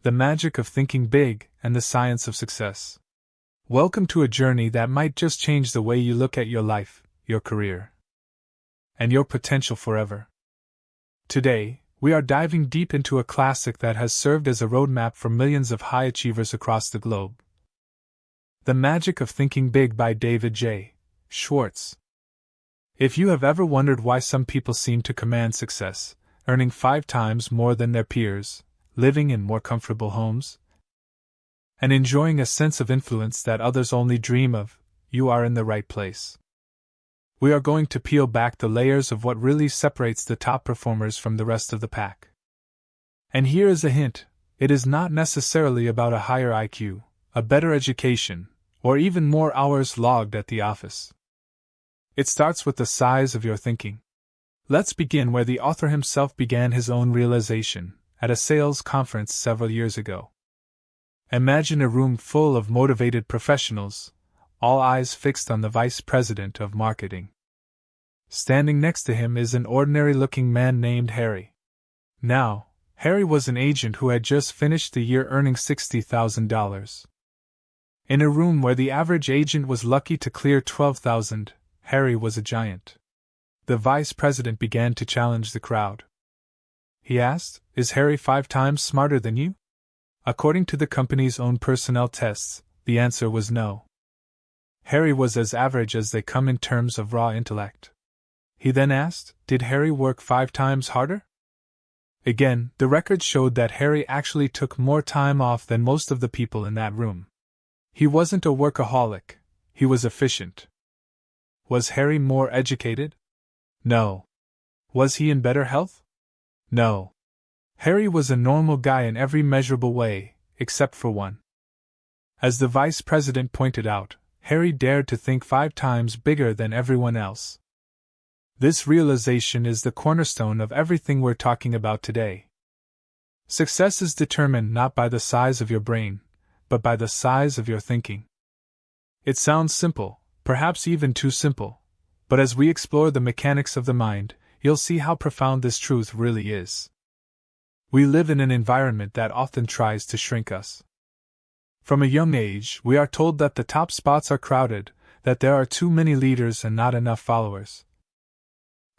The magic of thinking big and the science of success. Welcome to a journey that might just change the way you look at your life, your career, and your potential forever. Today, we are diving deep into a classic that has served as a roadmap for millions of high achievers across the globe. The Magic of Thinking Big by David J. Schwartz. If you have ever wondered why some people seem to command success, earning 5 times more than their peers, living in more comfortable homes, and enjoying a sense of influence that others only dream of, you are in the right place. We are going to peel back the layers of what really separates the top performers from the rest of the pack. And here is a hint: it is not necessarily about a higher IQ, a better education, or even more hours logged at the office. It starts with the size of your thinking. Let's begin where the author himself began his own realization, at a sales conference several years ago. Imagine a room full of motivated professionals, all eyes fixed on the vice president of marketing. Standing next to him is an ordinary-looking man named Harry. Now, Harry was an agent who had just finished the year earning $60,000. In a room where the average agent was lucky to clear $12,000, Harry was a giant. The vice president began to challenge the crowd. He asked, "Is Harry 5 times smarter than you?" According to the company's own personnel tests, the answer was no. Harry was as average as they come in terms of raw intellect. He then asked, "Did Harry work 5 times harder?" Again, the record showed that Harry actually took more time off than most of the people in that room. He wasn't a workaholic, he was efficient. Was Harry more educated? No. Was he in better health? No. Harry was a normal guy in every measurable way, except for one. As the vice president pointed out, Harry dared to think 5 times bigger than everyone else. This realization is the cornerstone of everything we're talking about today. Success is determined not by the size of your brain, but by the size of your thinking. It sounds simple, perhaps even too simple, but as we explore the mechanics of the mind, you'll see how profound this truth really is. We live in an environment that often tries to shrink us. From a young age, we are told that the top spots are crowded, that there are too many leaders and not enough followers,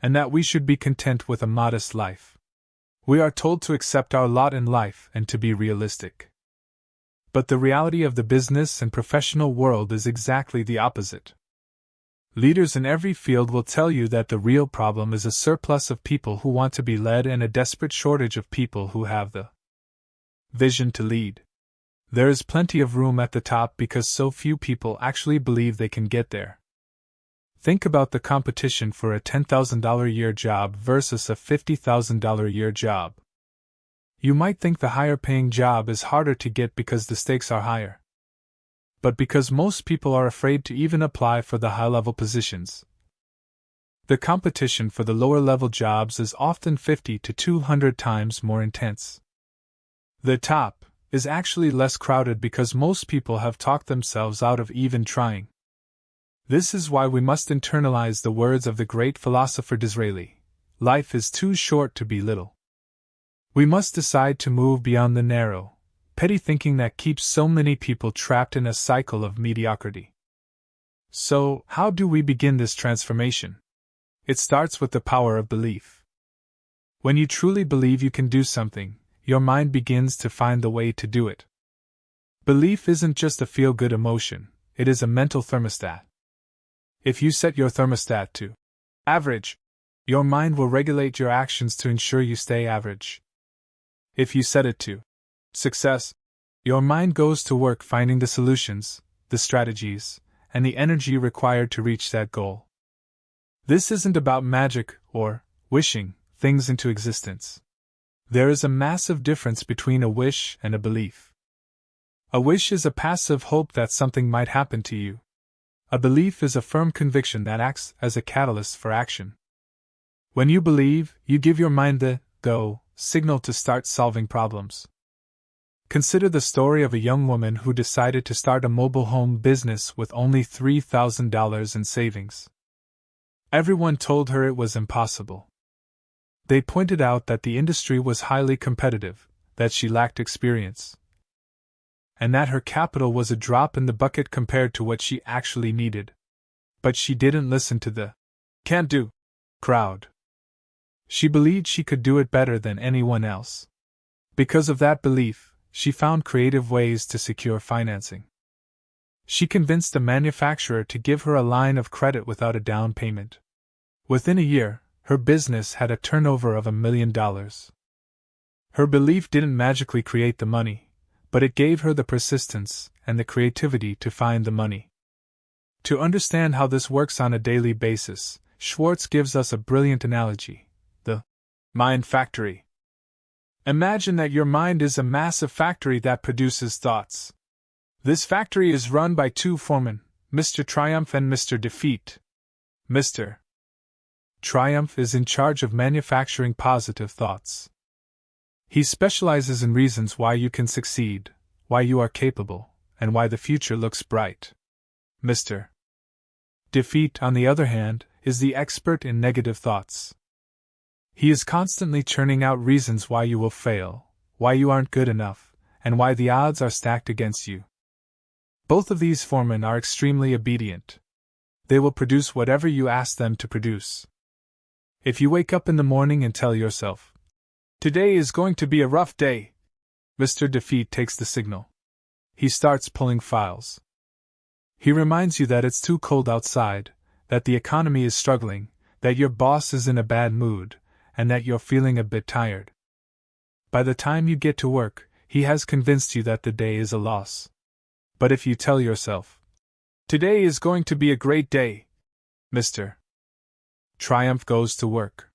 and that we should be content with a modest life. We are told to accept our lot in life and to be realistic. But the reality of the business and professional world is exactly the opposite. Leaders in every field will tell you that the real problem is a surplus of people who want to be led and a desperate shortage of people who have the vision to lead. There is plenty of room at the top because so few people actually believe they can get there. Think about the competition for a $10,000 a year job versus a $50,000 a year job. You might think the higher paying job is harder to get because the stakes are higher. But because most people are afraid to even apply for the high-level positions. The competition for the lower-level jobs is often 50 to 200 times more intense. The top is actually less crowded because most people have talked themselves out of even trying. This is why we must internalize the words of the great philosopher Disraeli: life is too short to be little. We must decide to move beyond the narrow, petty thinking that keeps so many people trapped in a cycle of mediocrity. So, how do we begin this transformation? It starts with the power of belief. When you truly believe you can do something, your mind begins to find the way to do it. Belief isn't just a feel-good emotion, it is a mental thermostat. If you set your thermostat to average, your mind will regulate your actions to ensure you stay average. If you set it to success, your mind goes to work finding the solutions, the strategies, and the energy required to reach that goal. This isn't about magic or wishing things into existence. There is a massive difference between a wish and a belief. A wish is a passive hope that something might happen to you. A belief is a firm conviction that acts as a catalyst for action. When you believe, you give your mind the go signal to start solving problems. Consider the story of a young woman who decided to start a mobile home business with only $3,000 in savings. Everyone told her it was impossible. They pointed out that the industry was highly competitive, that she lacked experience, and that her capital was a drop in the bucket compared to what she actually needed. But she didn't listen to the "can't do" crowd. She believed she could do it better than anyone else. Because of that belief, she found creative ways to secure financing. She convinced a manufacturer to give her a line of credit without a down payment. Within a year, her business had a turnover of $1 million. Her belief didn't magically create the money, but it gave her the persistence and the creativity to find the money. To understand how this works on a daily basis, Schwartz gives us a brilliant analogy: the mind factory. Imagine that your mind is a massive factory that produces thoughts. This factory is run by two foremen, Mr. Triumph and Mr. Defeat. Mr. Triumph is in charge of manufacturing positive thoughts. He specializes in reasons why you can succeed, why you are capable, and why the future looks bright. Mr. Defeat, on the other hand, is the expert in negative thoughts. He is constantly churning out reasons why you will fail, why you aren't good enough, and why the odds are stacked against you. Both of these foremen are extremely obedient. They will produce whatever you ask them to produce. If you wake up in the morning and tell yourself, "Today is going to be a rough day," Mr. Defeat takes the signal. He starts pulling files. He reminds you that it's too cold outside, that the economy is struggling, that your boss is in a bad mood, and that you're feeling a bit tired. By the time you get to work, he has convinced you that the day is a loss. But if you tell yourself, "Today is going to be a great day," Mr. Triumph goes to work.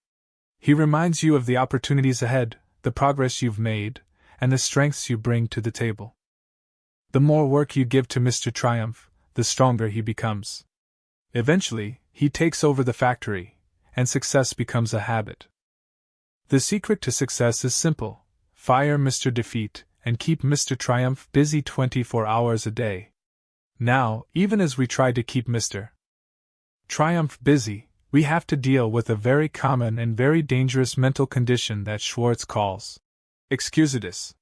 He reminds you of the opportunities ahead, the progress you've made, and the strengths you bring to the table. The more work you give to Mr. Triumph, the stronger he becomes. Eventually, he takes over the factory, and success becomes a habit. The secret to success is simple: fire Mr. Defeat, and keep Mr. Triumph busy 24 hours a day. Now, even as we try to keep Mr. Triumph busy, we have to deal with a very common and very dangerous mental condition that Schwartz calls Excusitis.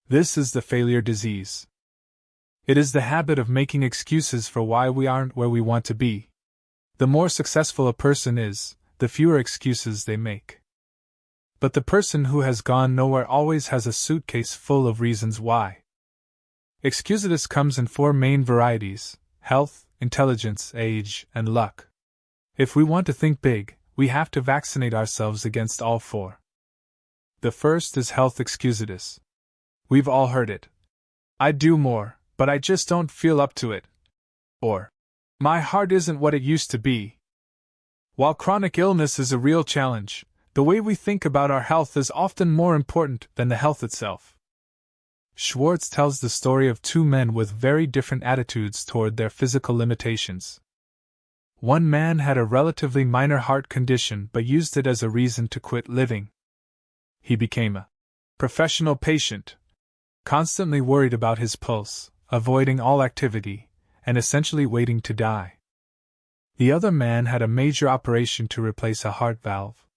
This is the failure disease. It is the habit of making excuses for why we aren't where we want to be. The more successful a person is, the fewer excuses they make. But the person who has gone nowhere always has a suitcase full of reasons why. Excusitis comes in 4 main varieties: health, intelligence, age, and luck. If we want to think big, we have to vaccinate ourselves against all 4. The first is health excusitis. We've all heard it. "I'd do more, but I just don't feel up to it." Or, "My heart isn't what it used to be." While chronic illness is a real challenge, the way we think about our health is often more important than the health itself. Schwartz tells the story of 2 men with very different attitudes toward their physical limitations. One man had a relatively minor heart condition but used it as a reason to quit living. He became a professional patient, constantly worried about his pulse, avoiding all activity, and essentially waiting to die. The other man had a major operation to replace a heart valve.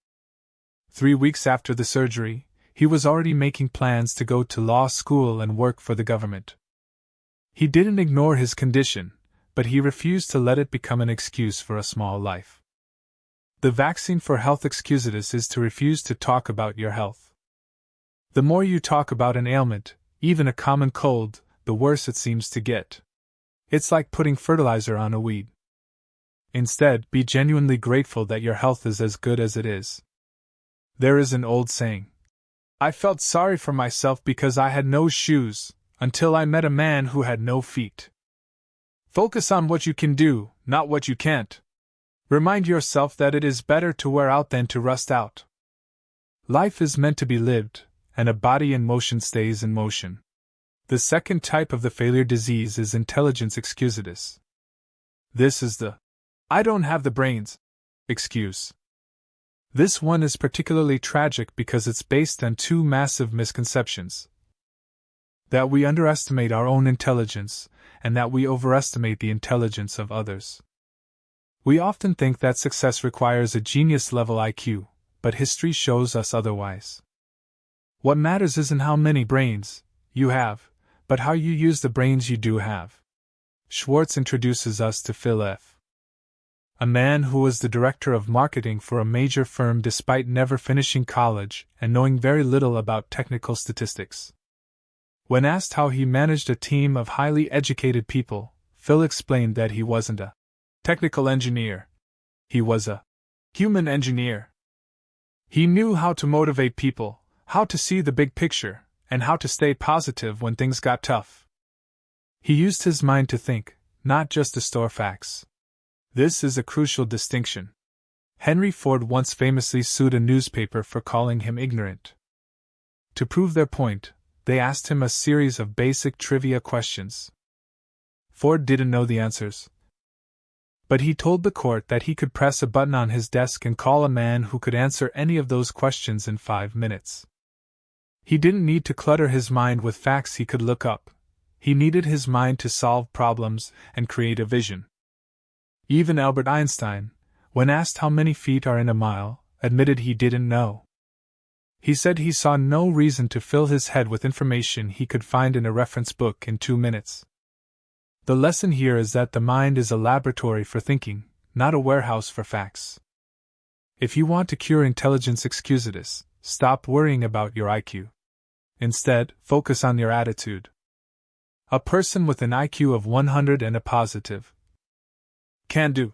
3 weeks after the surgery, he was already making plans to go to law school and work for the government. He didn't ignore his condition, but he refused to let it become an excuse for a small life. The vaccine for health excusitis is to refuse to talk about your health. The more you talk about an ailment, even a common cold, the worse it seems to get. It's like putting fertilizer on a weed. Instead, be genuinely grateful that your health is as good as it is. There is an old saying: "I felt sorry for myself because I had no shoes, until I met a man who had no feet." Focus on what you can do, not what you can't. Remind yourself that it is better to wear out than to rust out. Life is meant to be lived, and a body in motion stays in motion. The second type of the failure disease is intelligence excusitis. This is the "I don't have the brains" excuse. This one is particularly tragic because it's based on 2 massive misconceptions: that we underestimate our own intelligence, and that we overestimate the intelligence of others. We often think that success requires a genius-level IQ, but history shows us otherwise. What matters isn't how many brains you have, but how you use the brains you do have. Schwartz introduces us to Phil F., a man who was the director of marketing for a major firm despite never finishing college and knowing very little about technical statistics. When asked how he managed a team of highly educated people, Phil explained that he wasn't a technical engineer. He was a human engineer. He knew how to motivate people, how to see the big picture, and how to stay positive when things got tough. He used his mind to think, not just to store facts. This is a crucial distinction. Henry Ford once famously sued a newspaper for calling him ignorant. To prove their point, they asked him a series of basic trivia questions. Ford didn't know the answers, but he told the court that he could press a button on his desk and call a man who could answer any of those questions in 5 minutes. He didn't need to clutter his mind with facts he could look up. He needed his mind to solve problems and create a vision. Even Albert Einstein, when asked how many feet are in a mile, admitted he didn't know. He said he saw no reason to fill his head with information he could find in a reference book in 2 minutes. The lesson here is that the mind is a laboratory for thinking, not a warehouse for facts. If you want to cure intelligence excusitis, stop worrying about your IQ. Instead, focus on your attitude. A person with an IQ of 100 and a positive can-do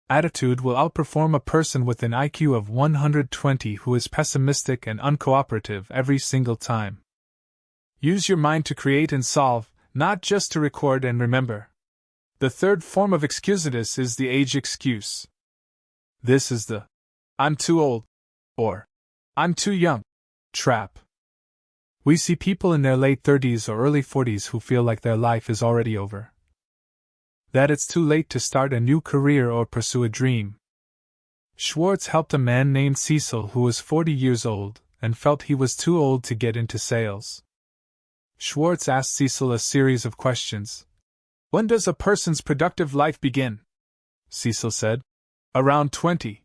attitude will outperform a person with an IQ of 120 who is pessimistic and uncooperative every single time. Use your mind to create and solve, not just to record and remember. The third form of excusitis is the age excuse. This is the "I'm too old" or "I'm too young" trap. We see people in their late 30s or early 40s who feel like their life is already over, that it's too late to start a new career or pursue a dream. Schwartz helped a man named Cecil who was 40 years old and felt he was too old to get into sales. Schwartz asked Cecil a series of questions. "When does a person's productive life begin?" Cecil said. "Around 20.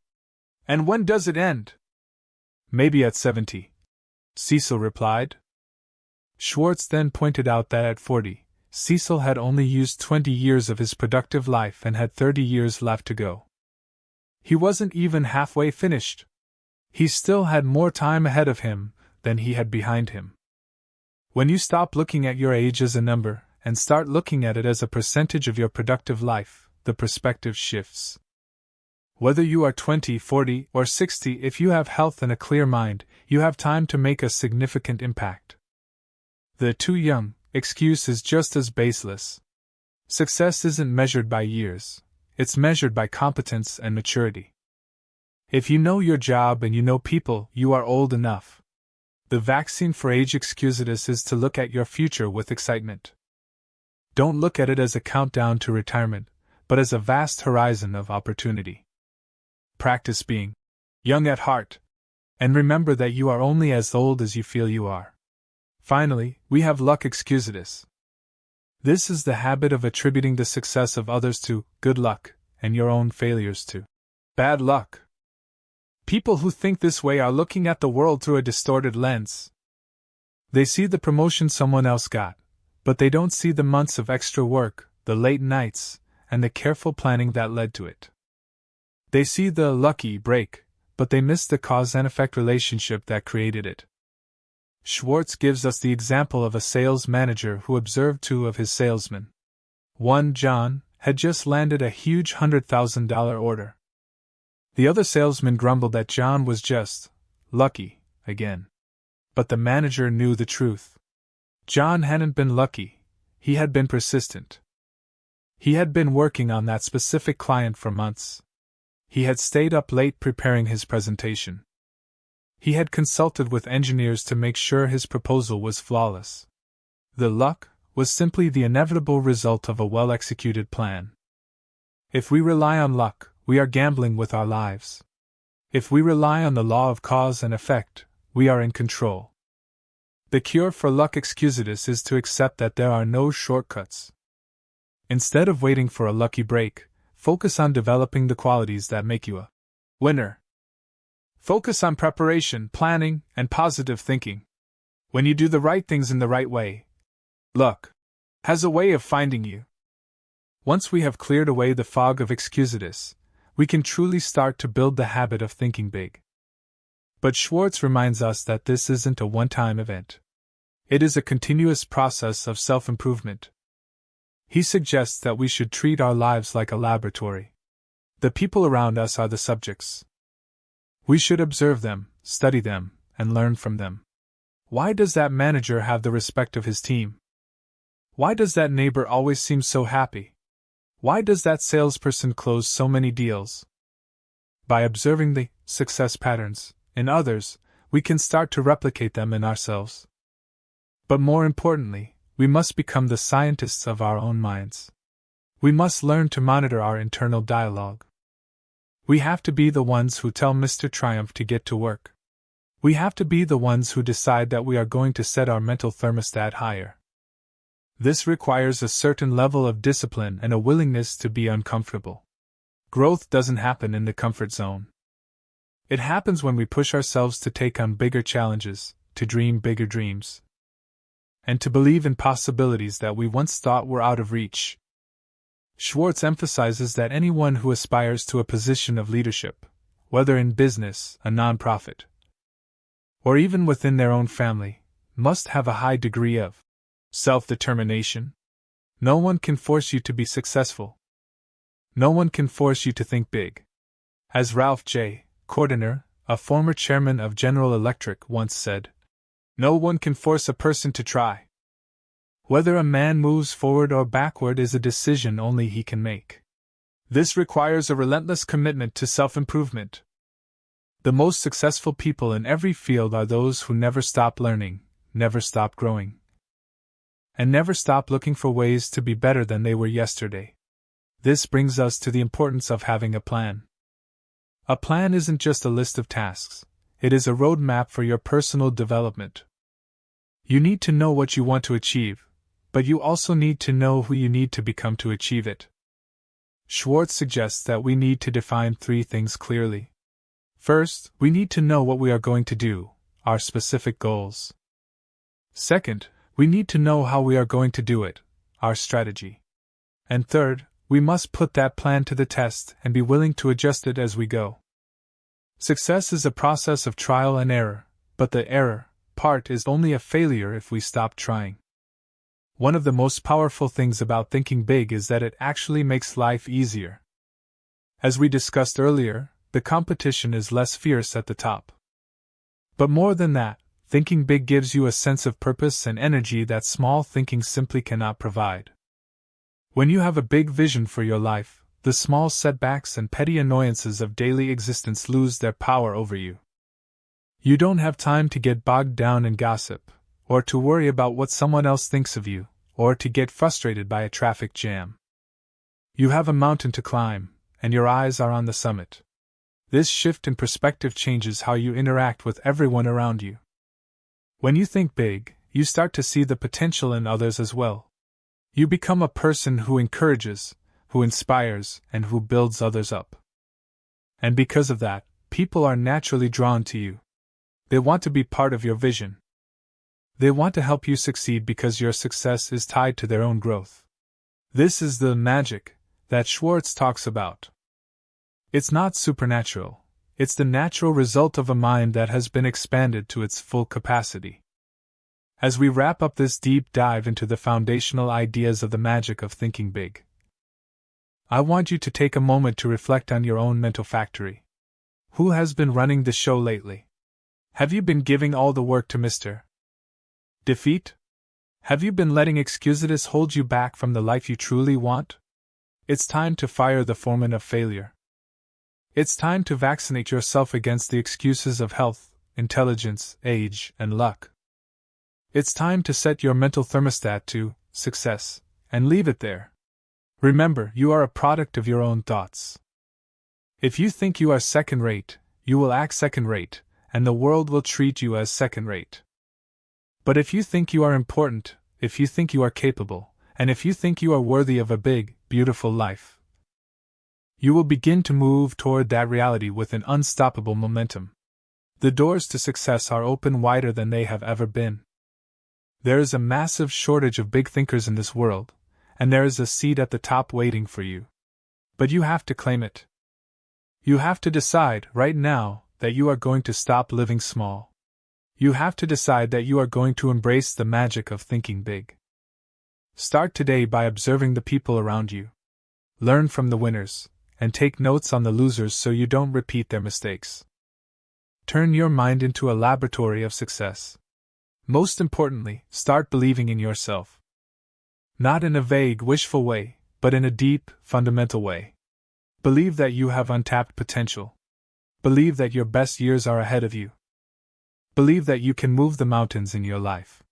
"And when does it end?" "Maybe at 70. Cecil replied. Schwartz then pointed out that at 40, Cecil had only used 20 years of his productive life and had 30 years left to go. He wasn't even halfway finished. He still had more time ahead of him than he had behind him. When you stop looking at your age as a number and start looking at it as a percentage of your productive life, the perspective shifts. Whether you are 20, 40, or 60, if you have health and a clear mind, you have time to make a significant impact. The "too young" excuse is just as baseless. Success isn't measured by years, it's measured by competence and maturity. If you know your job and you know people, you are old enough. The vaccine for age excusitis is to look at your future with excitement. Don't look at it as a countdown to retirement, but as a vast horizon of opportunity. Practice being young at heart, and remember that you are only as old as you feel you are. Finally, we have luck excusitis. This is the habit of attributing the success of others to good luck and your own failures to bad luck. People who think this way are looking at the world through a distorted lens. They see the promotion someone else got, but they don't see the months of extra work, the late nights, and the careful planning that led to it. They see the lucky break, but they miss the cause and effect relationship that created it. Schwartz gives us the example of a sales manager who observed two of his salesmen. One, John, had just landed a huge $100,000 order. The other salesman grumbled that John was just lucky again. But the manager knew the truth. John hadn't been lucky, he had been persistent. He had been working on that specific client for months. He had stayed up late preparing his presentation. He had consulted with engineers to make sure his proposal was flawless. The luck was simply the inevitable result of a well-executed plan. If we rely on luck, we are gambling with our lives. If we rely on the law of cause and effect, we are in control. The cure for luck excusitis is to accept that there are no shortcuts. Instead of waiting for a lucky break, focus on developing the qualities that make you a winner. Focus on preparation, planning, and positive thinking. When you do the right things in the right way, luck has a way of finding you. Once we have cleared away the fog of Excusitis, we can truly start to build the habit of thinking big. But Schwartz reminds us that this isn't a one-time event. It is a continuous process of self-improvement. He suggests that we should treat our lives like a laboratory. The people around us are the subjects. We should observe them, study them, and learn from them. Why does that manager have the respect of his team? Why does that neighbor always seem so happy? Why does that salesperson close so many deals? By observing the success patterns in others, we can start to replicate them in ourselves. But more importantly, we must become the scientists of our own minds. We must learn to monitor our internal dialogue. We have to be the ones who tell Mr. Triumph to get to work. We have to be the ones who decide that we are going to set our mental thermostat higher. This requires a certain level of discipline and a willingness to be uncomfortable. Growth doesn't happen in the comfort zone. It happens when we push ourselves to take on bigger challenges, to dream bigger dreams, and to believe in possibilities that we once thought were out of reach. Schwartz emphasizes that anyone who aspires to a position of leadership, whether in business, a nonprofit, or even within their own family, must have a high degree of self-determination. No one can force you to be successful. No one can force you to think big. As Ralph J. Cordiner, a former chairman of General Electric, once said, "No one can force a person to try. Whether a man moves forward or backward is a decision only he can make." This requires a relentless commitment to self-improvement. The most successful people in every field are those who never stop learning, never stop growing, and never stop looking for ways to be better than they were yesterday. This brings us to the importance of having a plan. A plan isn't just a list of tasks, it is a roadmap for your personal development. You need to know what you want to achieve, but you also need to know who you need to become to achieve it. Schwartz suggests that we need to define 3 things clearly. First, we need to know what we are going to do, our specific goals. Second, we need to know how we are going to do it, our strategy. And third, we must put that plan to the test and be willing to adjust it as we go. Success is a process of trial and error, but the error part is only a failure if we stop trying. One of the most powerful things about thinking big is that it actually makes life easier. As we discussed earlier, the competition is less fierce at the top. But more than that, thinking big gives you a sense of purpose and energy that small thinking simply cannot provide. When you have a big vision for your life, the small setbacks and petty annoyances of daily existence lose their power over you. You don't have time to get bogged down in gossip, or to worry about what someone else thinks of you, or to get frustrated by a traffic jam. You have a mountain to climb, and your eyes are on the summit. This shift in perspective changes how you interact with everyone around you. When you think big, you start to see the potential in others as well. You become a person who encourages, who inspires, and who builds others up. And because of that, people are naturally drawn to you. They want to be part of your vision. They want to help you succeed because your success is tied to their own growth. This is the magic that Schwartz talks about. It's not supernatural, it's the natural result of a mind that has been expanded to its full capacity. As we wrap up this deep dive into the foundational ideas of the magic of thinking big, I want you to take a moment to reflect on your own mental factory. Who has been running the show lately? Have you been giving all the work to Mr. Defeat? Have you been letting Excusitis hold you back from the life you truly want? It's time to fire the foreman of failure. It's time to vaccinate yourself against the excuses of health, intelligence, age, and luck. It's time to set your mental thermostat to success, and leave it there. Remember, you are a product of your own thoughts. If you think you are second-rate, you will act second-rate, and the world will treat you as second-rate. But if you think you are important, if you think you are capable, and if you think you are worthy of a big, beautiful life, you will begin to move toward that reality with an unstoppable momentum. The doors to success are open wider than they have ever been. There is a massive shortage of big thinkers in this world, and there is a seat at the top waiting for you. But you have to claim it. You have to decide, right now, that you are going to stop living small. You have to decide that you are going to embrace the magic of thinking big. Start today by observing the people around you. Learn from the winners, and take notes on the losers so you don't repeat their mistakes. Turn your mind into a laboratory of success. Most importantly, start believing in yourself. Not in a vague, wishful way, but in a deep, fundamental way. Believe that you have untapped potential. Believe that your best years are ahead of you. Believe that you can move the mountains in your life.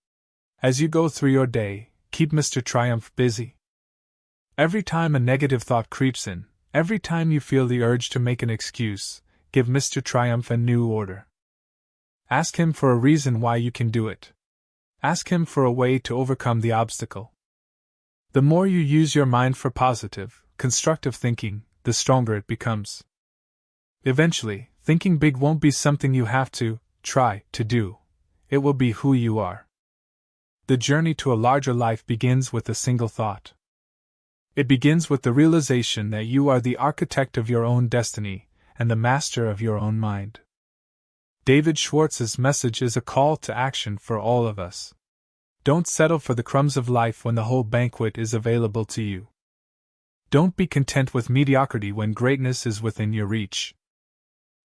As you go through your day, keep Mr. Triumph busy. Every time a negative thought creeps in, every time you feel the urge to make an excuse, give Mr. Triumph a new order. Ask him for a reason why you can do it. Ask him for a way to overcome the obstacle. The more you use your mind for positive, constructive thinking, the stronger it becomes. Eventually, thinking big won't be something you have to try to do. It will be who you are. The journey to a larger life begins with a single thought. It begins with the realization that you are the architect of your own destiny and the master of your own mind. David Schwartz's message is a call to action for all of us. Don't settle for the crumbs of life when the whole banquet is available to you. Don't be content with mediocrity when greatness is within your reach.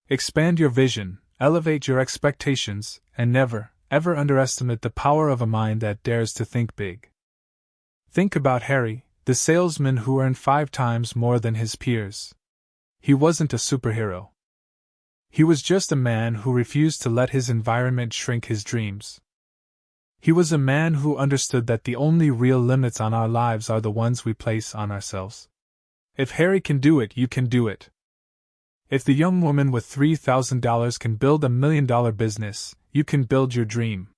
Expand your vision, elevate your expectations, and never, ever underestimate the power of a mind that dares to think big. Think about Harry, the salesman who earned 5 times more than his peers. He wasn't a superhero. He was just a man who refused to let his environment shrink his dreams. He was a man who understood that the only real limits on our lives are the ones we place on ourselves. If Harry can do it, you can do it. If the young woman with $3,000 can build $1 million business, you can build your dream.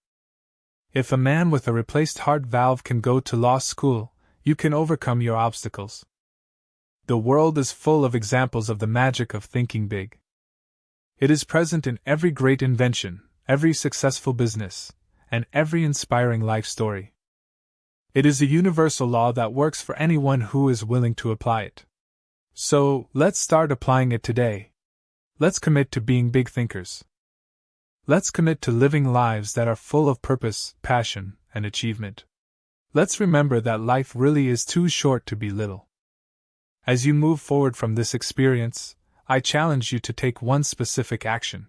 If a man with a replaced heart valve can go to law school, you can overcome your obstacles. The world is full of examples of the magic of thinking big. It is present in every great invention, every successful business, and every inspiring life story. It is a universal law that works for anyone who is willing to apply it. So, let's start applying it today. Let's commit to being big thinkers. Let's commit to living lives that are full of purpose, passion, and achievement. Let's remember that life really is too short to be little. As you move forward from this experience, I challenge you to take one specific action.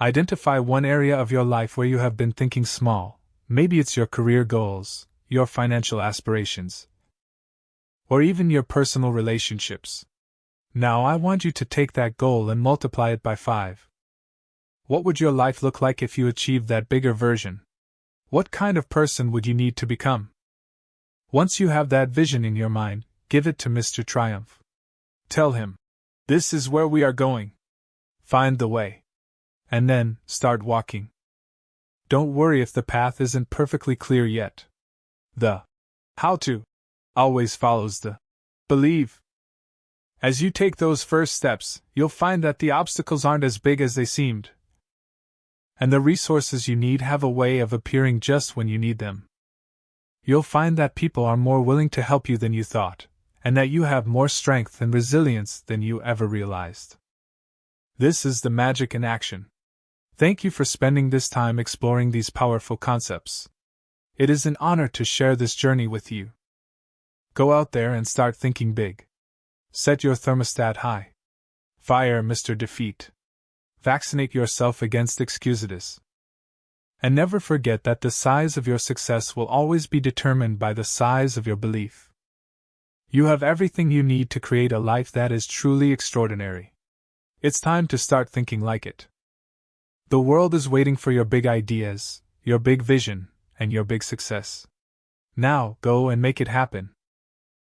Identify one area of your life where you have been thinking small. Maybe it's your career goals, your financial aspirations, or even your personal relationships. Now I want you to take that goal and multiply it by 5. What would your life look like if you achieved that bigger version? What kind of person would you need to become? Once you have that vision in your mind, give it to Mr. Triumph. Tell him, this is where we are going. Find the way. And then, start walking. Don't worry if the path isn't perfectly clear yet. The how to always follows the believe. As you take those first steps, you'll find that the obstacles aren't as big as they seemed. And the resources you need have a way of appearing just when you need them. You'll find that people are more willing to help you than you thought, and that you have more strength and resilience than you ever realized. This is the magic in action. Thank you for spending this time exploring these powerful concepts. It is an honor to share this journey with you. Go out there and start thinking big. Set your thermostat high. Fire Mr. Defeat. Vaccinate yourself against Excusitis. And never forget that the size of your success will always be determined by the size of your belief. You have everything you need to create a life that is truly extraordinary. It's time to start thinking like it. The world is waiting for your big ideas, your big vision, and your big success. Now, go and make it happen.